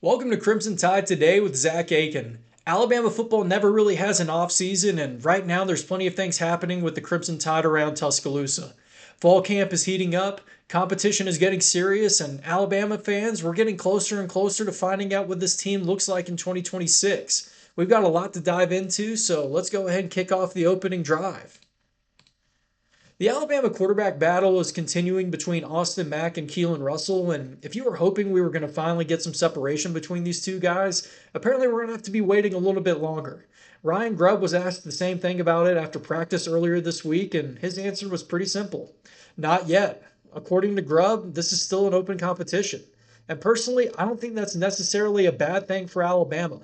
Welcome to Crimson Tide Today with Zack Aitken. Alabama football never really has an off season, and right now there's plenty of things happening with the Crimson Tide around Tuscaloosa. Fall camp is heating up, competition is getting serious, and Alabama fans, we're getting closer and closer to finding out what this team looks like in 2026. We've got a lot to dive into, so let's go ahead and kick off the opening drive. The Alabama quarterback battle is continuing between Austin Mack and Keelan Russell, and if you were hoping we were going to finally get some separation between these two guys, apparently we're going to have to be waiting a little bit longer. Ryan Grubb was asked the same thing about it after practice earlier this week, and his answer was pretty simple. Not yet. According to Grubb, this is still an open competition. And personally, I don't think that's necessarily a bad thing for Alabama.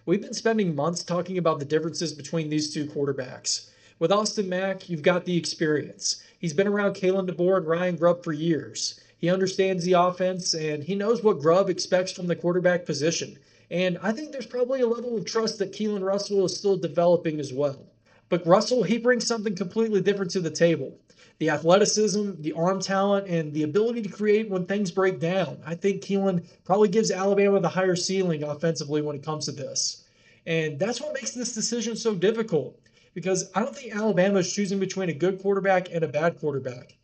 We've been spending months talking about the differences between these two quarterbacks. With Austin Mack, you've got the experience. He's been around Kalen DeBoer and Ryan Grubb for years. He understands the offense and he knows what Grubb expects from the quarterback position. And I think there's probably a level of trust that Keelan Russell is still developing as well. But Russell, he brings something completely different to the table. The athleticism, the arm talent, and the ability to create when things break down. I think Keelan probably gives Alabama the higher ceiling offensively when it comes to this. And that's what makes this decision so difficult because I don't think Alabama is choosing between a good quarterback and a bad quarterback.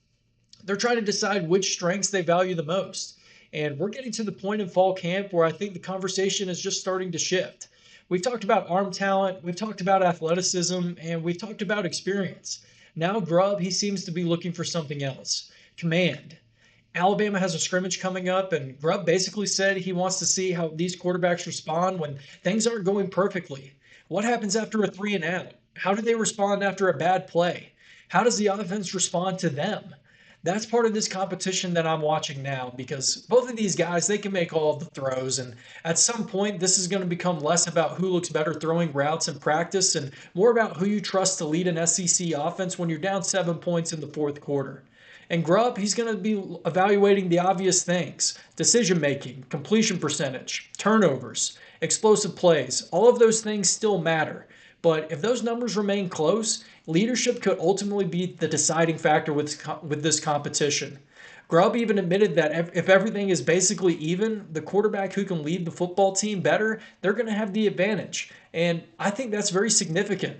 They're trying to decide which strengths they value the most. And we're getting to the point in fall camp where I think the conversation is just starting to shift. We've talked about arm talent, we've talked about athleticism, and we've talked about experience. Now, Grubb, he seems to be looking for something else command. Alabama has a scrimmage coming up, and Grubb basically said he wants to see how these quarterbacks respond when things aren't going perfectly. What happens after a three and out? How do they respond after a bad play? How does the offense respond to them? That's part of this competition that I'm watching now because both of these guys, they can make all of the throws. And at some point, this is going to become less about who looks better throwing routes in practice and more about who you trust to lead an SEC offense when you're down 7 points in the fourth quarter. And Grubb, he's going to be evaluating the obvious things decision making, completion percentage, turnovers, explosive plays. All of those things still matter. But if those numbers remain close, leadership could ultimately be the deciding factor with this competition. Grubb even admitted that if everything is basically even, the quarterback who can lead the football team better, they're going to have the advantage. And I think that's very significant.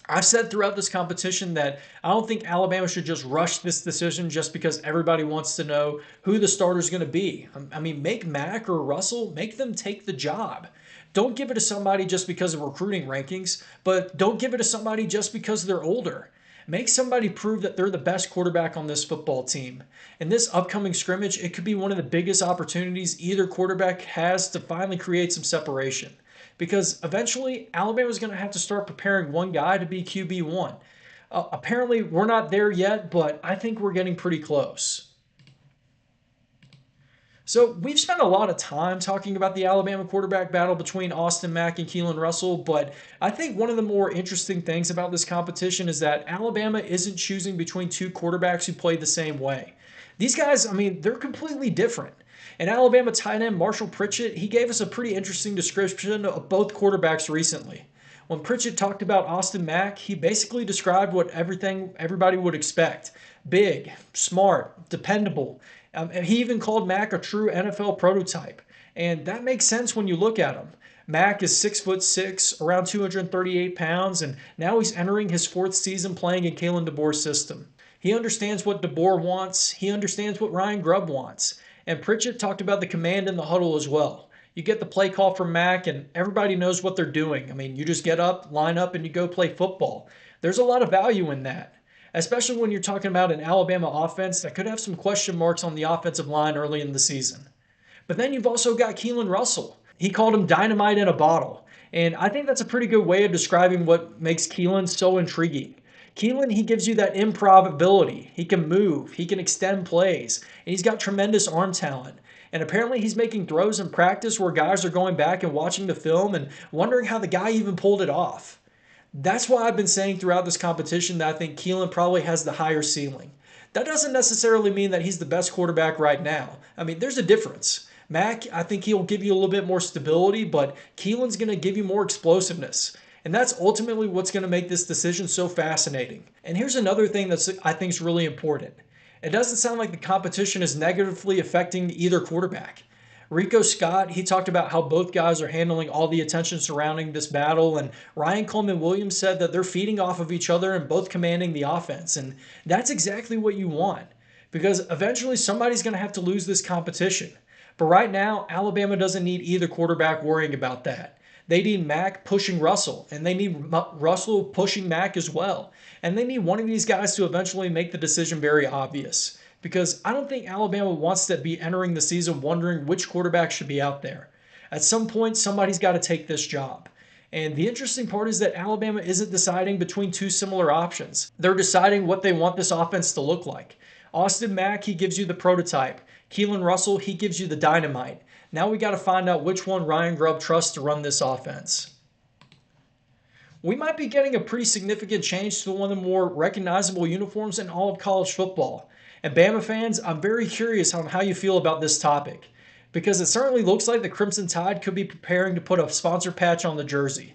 I've said throughout this competition that I don't think Alabama should just rush this decision just because everybody wants to know who the starter is going to be. I mean, make Mack or Russell, make them take the job. Don't give it to somebody just because of recruiting rankings, but don't give it to somebody just because they're older. Make somebody prove that they're the best quarterback on this football team. In this upcoming scrimmage, it could be one of the biggest opportunities either quarterback has to finally create some separation because eventually Alabama's going to have to start preparing one guy to be QB1. Apparently, we're not there yet, but I think we're getting pretty close. So we've spent a lot of time talking about the Alabama quarterback battle between Austin Mack and Keelan Russell, but I think one of the more interesting things about this competition is that Alabama isn't choosing between two quarterbacks who play the same way. These guys, I mean, they're completely different. And Alabama tight end Marshall Pritchett, he gave us a pretty interesting description of both quarterbacks recently. When Pritchett talked about Austin Mack, he basically described what everybody would expect: big, smart, dependable. And he even called Mack a true NFL prototype. And that makes sense when you look at him. Mack is 6'6", around 238 pounds, and now he's entering his fourth season playing in Kalen DeBoer's system. He understands what DeBoer wants. He understands what Ryan Grubb wants. And Pritchett talked about the command in the huddle as well. You get the play call from Mack, and everybody knows what they're doing. I mean, you just get up, line up, and you go play football. There's a lot of value in that, especially when you're talking about an Alabama offense that could have some question marks on the offensive line early in the season. But then you've also got Keelan Russell. He called him dynamite in a bottle. And I think that's a pretty good way of describing what makes Keelan so intriguing. Keelan, he gives you that improv ability. He can move, he can extend plays, and he's got tremendous arm talent. And apparently he's making throws in practice where guys are going back and watching the film and wondering how the guy even pulled it off. That's why I've been saying throughout this competition that I think Keelan probably has the higher ceiling. That doesn't necessarily mean that he's the best quarterback right now. I mean, there's a difference. Mack, I think he'll give you a little bit more stability, but Keelan's going to give you more explosiveness. And that's ultimately what's going to make this decision so fascinating. And here's another thing that I think is really important. It doesn't sound like the competition is negatively affecting either quarterback. Rico Scott, he talked about how both guys are handling all the attention surrounding this battle. And Ryan Coleman Williams said that they're feeding off of each other and both commanding the offense. And that's exactly what you want because eventually somebody's going to have to lose this competition. But right now, Alabama doesn't need either quarterback worrying about that. They need Mack pushing Russell, and they need Russell pushing Mack as well. And they need one of these guys to eventually make the decision very obvious. Because I don't think Alabama wants to be entering the season wondering which quarterback should be out there. At some point, somebody's got to take this job. And the interesting part is that Alabama isn't deciding between two similar options. They're deciding what they want this offense to look like. Austin Mack, he gives you the prototype. Keelan Russell, he gives you the dynamite. Now we got to find out which one Ryan Grubb trusts to run this offense. We might be getting a pretty significant change to one of the more recognizable uniforms in all of college football. And Bama fans, I'm very curious on how you feel about this topic because it certainly looks like the Crimson Tide could be preparing to put a sponsor patch on the jersey.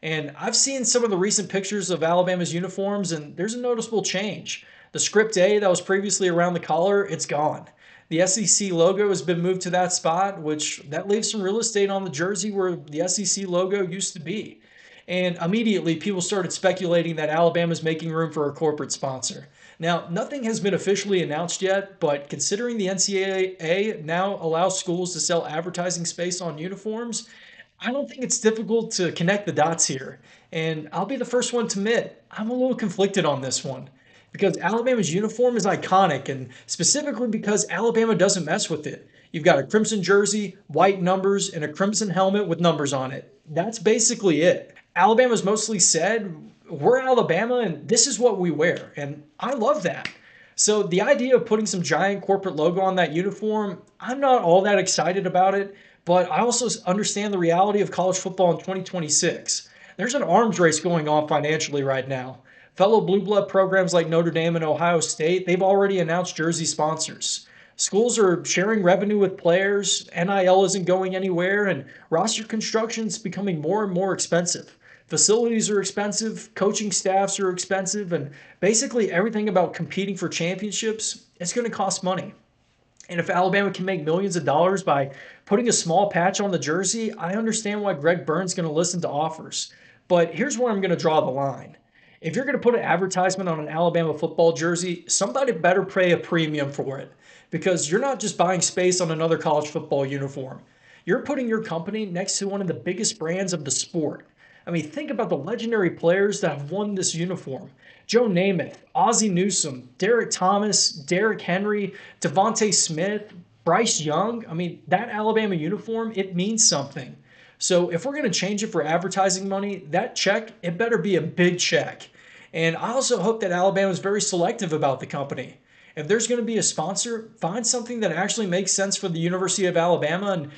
And I've seen some of the recent pictures of Alabama's uniforms, and there's a noticeable change. The script A that was previously around the collar, it's gone. The SEC logo has been moved to that spot, which that leaves some real estate on the jersey where the SEC logo used to be. And immediately people started speculating that Alabama's making room for a corporate sponsor. Now, nothing has been officially announced yet, but considering the NCAA now allows schools to sell advertising space on uniforms, I don't think it's difficult to connect the dots here. And I'll be the first one to admit, I'm a little conflicted on this one because Alabama's uniform is iconic, and specifically because Alabama doesn't mess with it. You've got a crimson jersey, white numbers, and a crimson helmet with numbers on it. That's basically it. Alabama's mostly said, we're Alabama and this is what we wear. And I love that. So the idea of putting some giant corporate logo on that uniform, I'm not all that excited about it, but I also understand the reality of college football in 2026. There's an arms race going on financially right now. Fellow blue blood programs like Notre Dame and Ohio State, they've already announced jersey sponsors. Schools are sharing revenue with players, NIL isn't going anywhere, and roster construction is becoming more and more expensive. Facilities are expensive, coaching staffs are expensive, and basically everything about competing for championships, it's going to cost money. And if Alabama can make millions of dollars by putting a small patch on the jersey, I understand why Greg Byrne's going to listen to offers. But here's where I'm going to draw the line. If you're going to put an advertisement on an Alabama football jersey, somebody better pay a premium for it because you're not just buying space on another college football uniform. You're putting your company next to one of the biggest brands of the sport. I mean, think about the legendary players that have won this uniform. Joe Namath, Ozzie Newsome, Derek Thomas, Derrick Henry, Devontae Smith, Bryce Young. I mean, that Alabama uniform, it means something. So if we're going to change it for advertising money, that check, it better be a big check. And I also hope that Alabama is very selective about the company. If there's going to be a sponsor, find something that actually makes sense for the University of Alabama and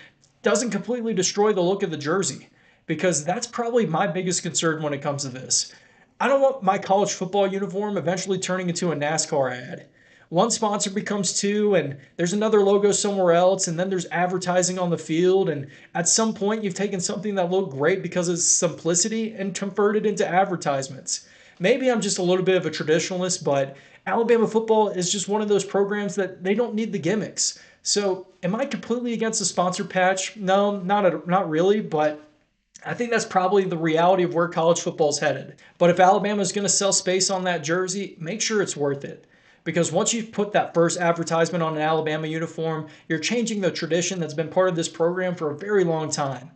doesn't completely destroy the look of the jersey. Because that's probably my biggest concern when it comes to this. I don't want my college football uniform eventually turning into a NASCAR ad. One sponsor becomes two, and there's another logo somewhere else, and then there's advertising on the field. And at some point, you've taken something that looked great because of its simplicity and converted it into advertisements. Maybe I'm just a little bit of a traditionalist, but Alabama football is just one of those programs that they don't need the gimmicks. So, am I completely against the sponsor patch? No, not really, but I think that's probably the reality of where college football is headed. But if Alabama is going to sell space on that jersey, make sure it's worth it. Because once you've put that first advertisement on an Alabama uniform, you're changing the tradition that's been part of this program for a very long time.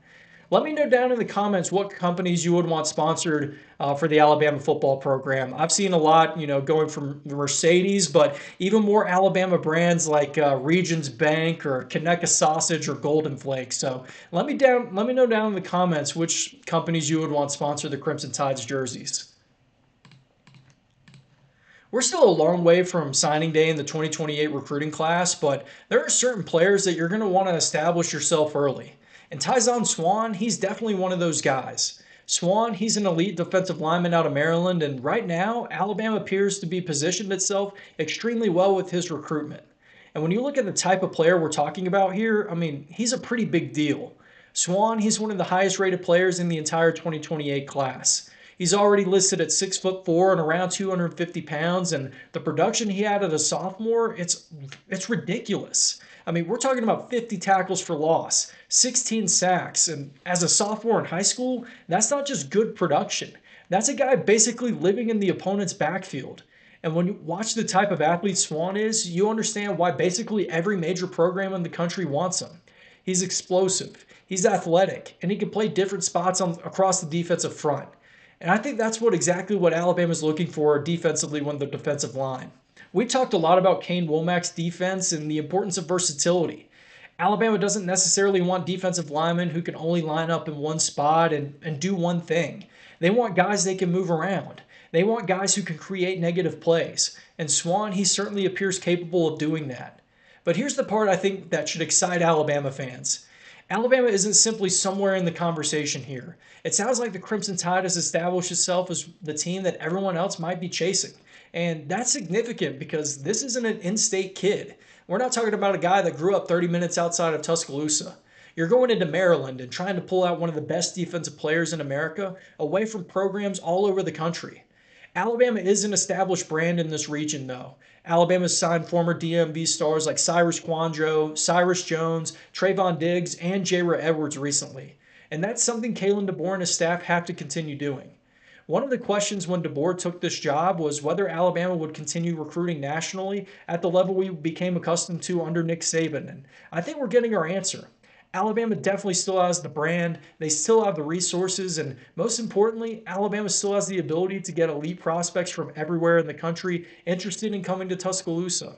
Let me know down in the comments what companies you would want sponsored for the Alabama football program. I've seen a lot, going from Mercedes, but even more Alabama brands like Regions Bank or Conecuh Sausage or Golden Flakes. So let me know down in the comments which companies you would want sponsor the Crimson Tide's jerseys. We're still a long way from signing day in the 2028 recruiting class, but there are certain players that you're going to want to establish yourself early. And Tyson Swan, he's definitely one of those guys. Swan, he's an elite defensive lineman out of Maryland, and right now, Alabama appears to be positioned itself extremely well with his recruitment. And when you look at the type of player we're talking about here, I mean, he's a pretty big deal. Swan, he's one of the highest rated players in the entire 2028 class. He's already listed at 6'4" and around 250 pounds, and the production he had as a sophomore, it's ridiculous. I mean, we're talking about 50 tackles for loss, 16 sacks, and as a sophomore in high school, that's not just good production. That's a guy basically living in the opponent's backfield. And when you watch the type of athlete Swan is, you understand why basically every major program in the country wants him. He's explosive, he's athletic, and he can play different spots across the defensive front. And I think that's exactly what Alabama's looking for defensively when the defensive line. We talked a lot about Kane Womack's defense and the importance of versatility. Alabama doesn't necessarily want defensive linemen who can only line up in one spot and do one thing. They want guys they can move around. They want guys who can create negative plays. And Swan, he certainly appears capable of doing that. But here's the part I think that should excite Alabama fans. Alabama isn't simply somewhere in the conversation here. It sounds like the Crimson Tide has established itself as the team that everyone else might be chasing. And that's significant because this isn't an in-state kid. We're not talking about a guy that grew up 30 minutes outside of Tuscaloosa. You're going into Maryland and trying to pull out one of the best defensive players in America away from programs all over the country. Alabama is an established brand in this region, though. Alabama's signed former DMV stars like Cyrus Quandro, Cyrus Jones, Trayvon Diggs, and J.R. Edwards recently. And that's something Kalen DeBoer and his staff have to continue doing. One of the questions when DeBoer took this job was whether Alabama would continue recruiting nationally at the level we became accustomed to under Nick Saban. And I think we're getting our answer. Alabama definitely still has the brand, they still have the resources, and most importantly, Alabama still has the ability to get elite prospects from everywhere in the country interested in coming to Tuscaloosa.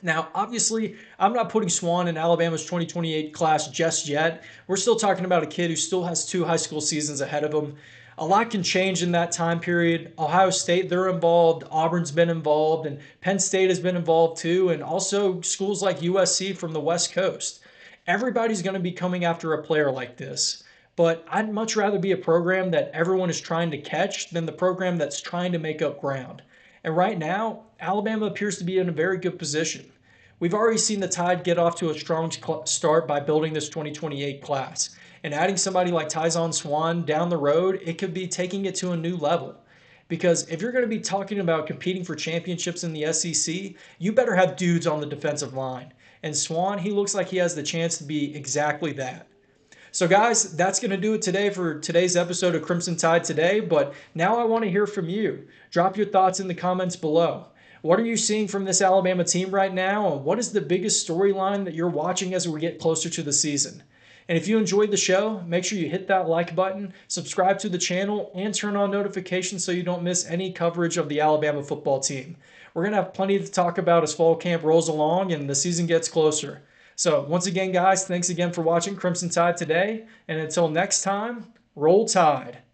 Now, obviously, I'm not putting Swan in Alabama's 2028 class just yet. We're still talking about a kid who still has 2 high school seasons ahead of him. A lot can change in that time period. Ohio State, they're involved. Auburn's been involved, and Penn State has been involved too, and also schools like USC from the West Coast. Everybody's going to be coming after a player like this. But I'd much rather be a program that everyone is trying to catch than the program that's trying to make up ground. And right now, Alabama appears to be in a very good position. We've already seen the Tide get off to a strong start by building this 2028 class. And adding somebody like Tyson Swan down the road, it could be taking it to a new level. Because if you're going to be talking about competing for championships in the SEC, you better have dudes on the defensive line. And Swan, he looks like he has the chance to be exactly that. So guys, that's going to do it today for today's episode of Crimson Tide Today. But now I want to hear from you. Drop your thoughts in the comments below. What are you seeing from this Alabama team right now? And what is the biggest storyline that you're watching as we get closer to the season? And if you enjoyed the show, make sure you hit that like button, subscribe to the channel, and turn on notifications so you don't miss any coverage of the Alabama football team. We're going to have plenty to talk about as fall camp rolls along and the season gets closer. So once again, guys, thanks again for watching Crimson Tide Today. And until next time, roll Tide.